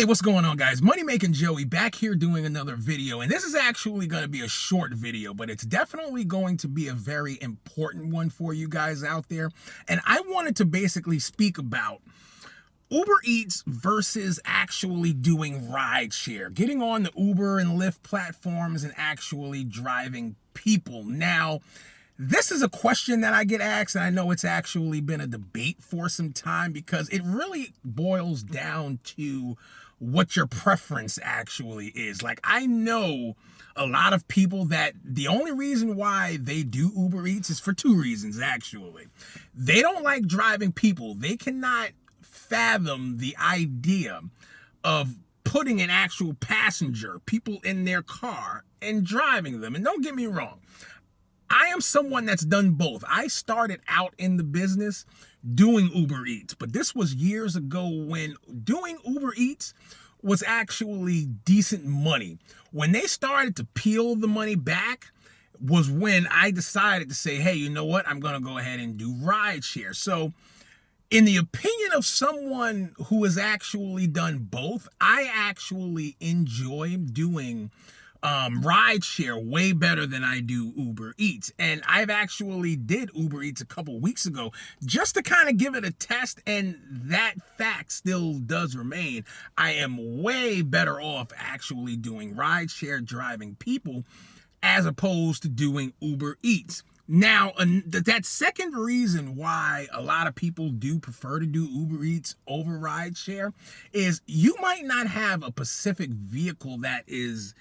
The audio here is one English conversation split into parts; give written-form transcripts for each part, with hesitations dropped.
Hey, what's going on, guys? Money Making Joey back here doing another video, and this is actually going to be a short video, but it's definitely going to be a very important one for you guys out there. And I wanted to basically speak about Uber Eats versus actually doing rideshare, getting on the Uber and Lyft platforms and actually driving people. Now, this is a question that I get asked, and I know it's actually been a debate for some time because it really boils down to what your preference actually is. Like, I know a lot of people that the only reason why they do Uber Eats is for two reasons, actually. They don't like driving people. They cannot fathom the idea of putting an actual passenger, people in their car, and driving them. And don't get me wrong, I am someone that's done both. I started out in the business doing Uber Eats, but this was years ago when doing Uber Eats was actually decent money. When they started to peel the money back was when I decided to say, hey, you know what? I'm going to go ahead and do rideshare. So in the opinion of someone who has actually done both, I actually enjoy doing rideshare way better than I do Uber Eats. And I've actually did Uber Eats a couple weeks ago just to kind of give it a test, and that fact still does remain. I am way better off actually doing rideshare, driving people, as opposed to doing Uber Eats. Now, that second reason why a lot of people do prefer to do Uber Eats over rideshare is you might not have a specific vehicle that is,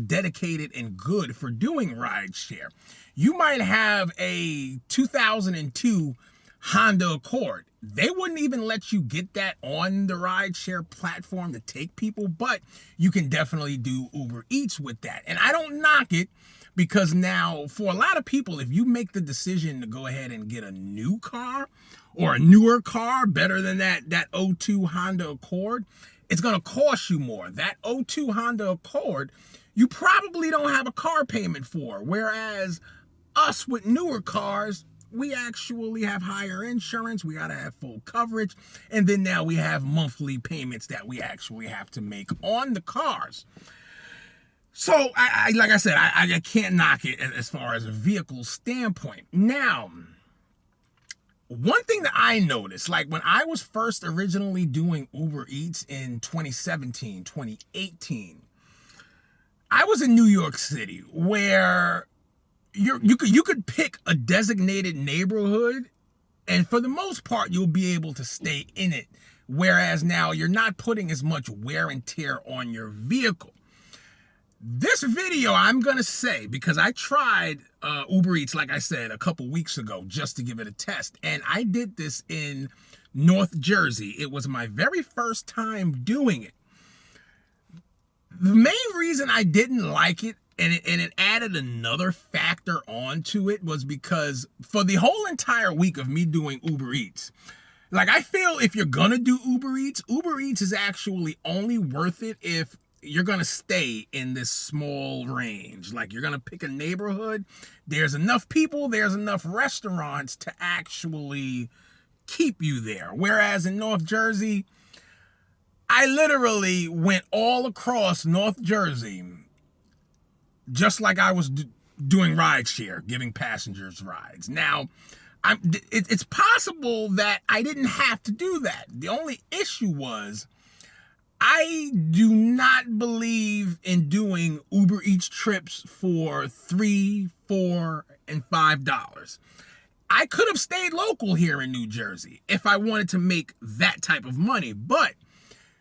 dedicated and good for doing rideshare. You might have a 2002 Honda Accord. They wouldn't even let you get that on the rideshare platform to take people, but you can definitely do Uber Eats with that. And I don't knock it, because now, for a lot of people, if you make the decision to go ahead and get a new car or a newer car better than that '02 Honda Accord, it's going to cost you more. That '02 Honda Accord, you probably don't have a car payment for, whereas us with newer cars, we actually have higher insurance, we got to have full coverage, and then now we have monthly payments that we actually have to make on the cars. So, like I said, I can't knock it as far as a vehicle standpoint. Now, one thing that I noticed, like when I was first originally doing Uber Eats in 2017, 2018, I was in New York City, where you could pick a designated neighborhood, and for the most part, you'll be able to stay in it. Whereas now, you're not putting as much wear and tear on your vehicle. This video, I'm going to say, because I tried Uber Eats, like I said, a couple weeks ago just to give it a test. And I did this in North Jersey. It was my very first time doing it. The main reason I didn't like it, and it added another factor onto it, was because for the whole entire week of me doing Uber Eats, like, I feel if you're going to do Uber Eats is actually only worth it if you're going to stay in this small range. Like, you're going to pick a neighborhood, there's enough people, there's enough restaurants to actually keep you there. Whereas in North Jersey, I literally went all across North Jersey just like I was doing rideshare, giving passengers rides. Now, it's possible that I didn't have to do that. The only issue was, I do not believe in doing Uber Eats trips for $3, $4, and $5. I could have stayed local here in New Jersey if I wanted to make that type of money, but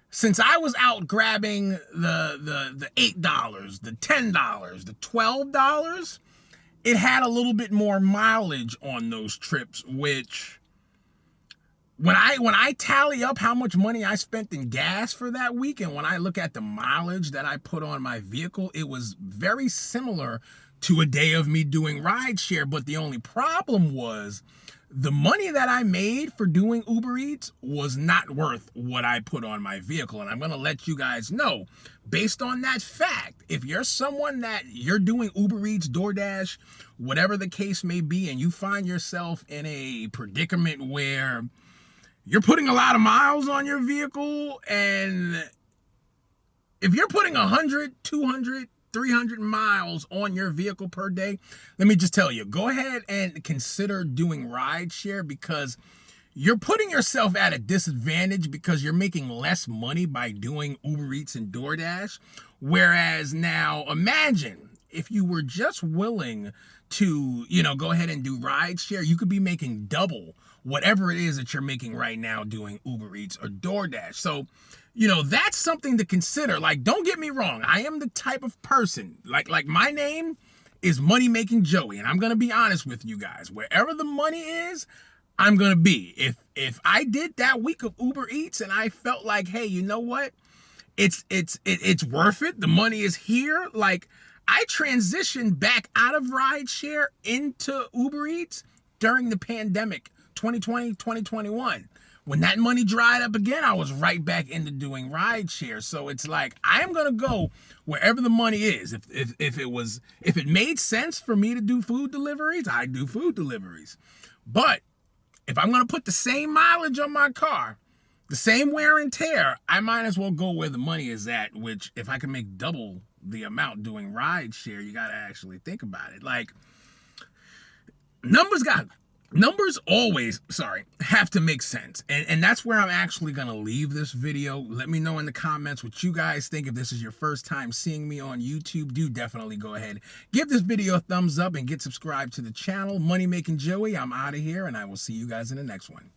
since I was out grabbing the $8, the $10, the $12, it had a little bit more mileage on those trips, which, when I tally up how much money I spent in gas for that week, and when I look at the mileage that I put on my vehicle, it was very similar to a day of me doing rideshare. But the only problem was the money that I made for doing Uber Eats was not worth what I put on my vehicle. And I'm going to let you guys know, based on that fact, if you're someone that you're doing Uber Eats, DoorDash, whatever the case may be, and you find yourself in a predicament where you're putting a lot of miles on your vehicle and if you're putting 100, 200, 300 miles on your vehicle per day, let me just tell you, go ahead and consider doing rideshare, because you're putting yourself at a disadvantage because you're making less money by doing Uber Eats and DoorDash. Whereas now, imagine if you were just willing to, go ahead and do rideshare, you could be making double whatever it is that you're making right now doing Uber Eats or DoorDash. So, that's something to consider. Like, don't get me wrong. I am the type of person, like my name is Money Making Joey. And I'm going to be honest with you guys. Wherever the money is, I'm going to be. If I did that week of Uber Eats and I felt like, hey, you know what? It's worth it. The money is here. Like, I transitioned back out of rideshare into Uber Eats during the pandemic, 2020, 2021. When that money dried up again, I was right back into doing rideshare. So it's like, I am going to go wherever the money is. If it made sense for me to do food deliveries, I do food deliveries. But if I'm going to put the same mileage on my car, the same wear and tear, I might as well go where the money is at, which if I can make double the amount doing rideshare, you got to actually think about it. Like, numbers always, have to make sense. And that's where I'm actually going to leave this video. Let me know in the comments what you guys think. If this is your first time seeing me on YouTube, do definitely go ahead, give this video a thumbs up and get subscribed to the channel. Money Making Joey, I'm out of here, and I will see you guys in the next one.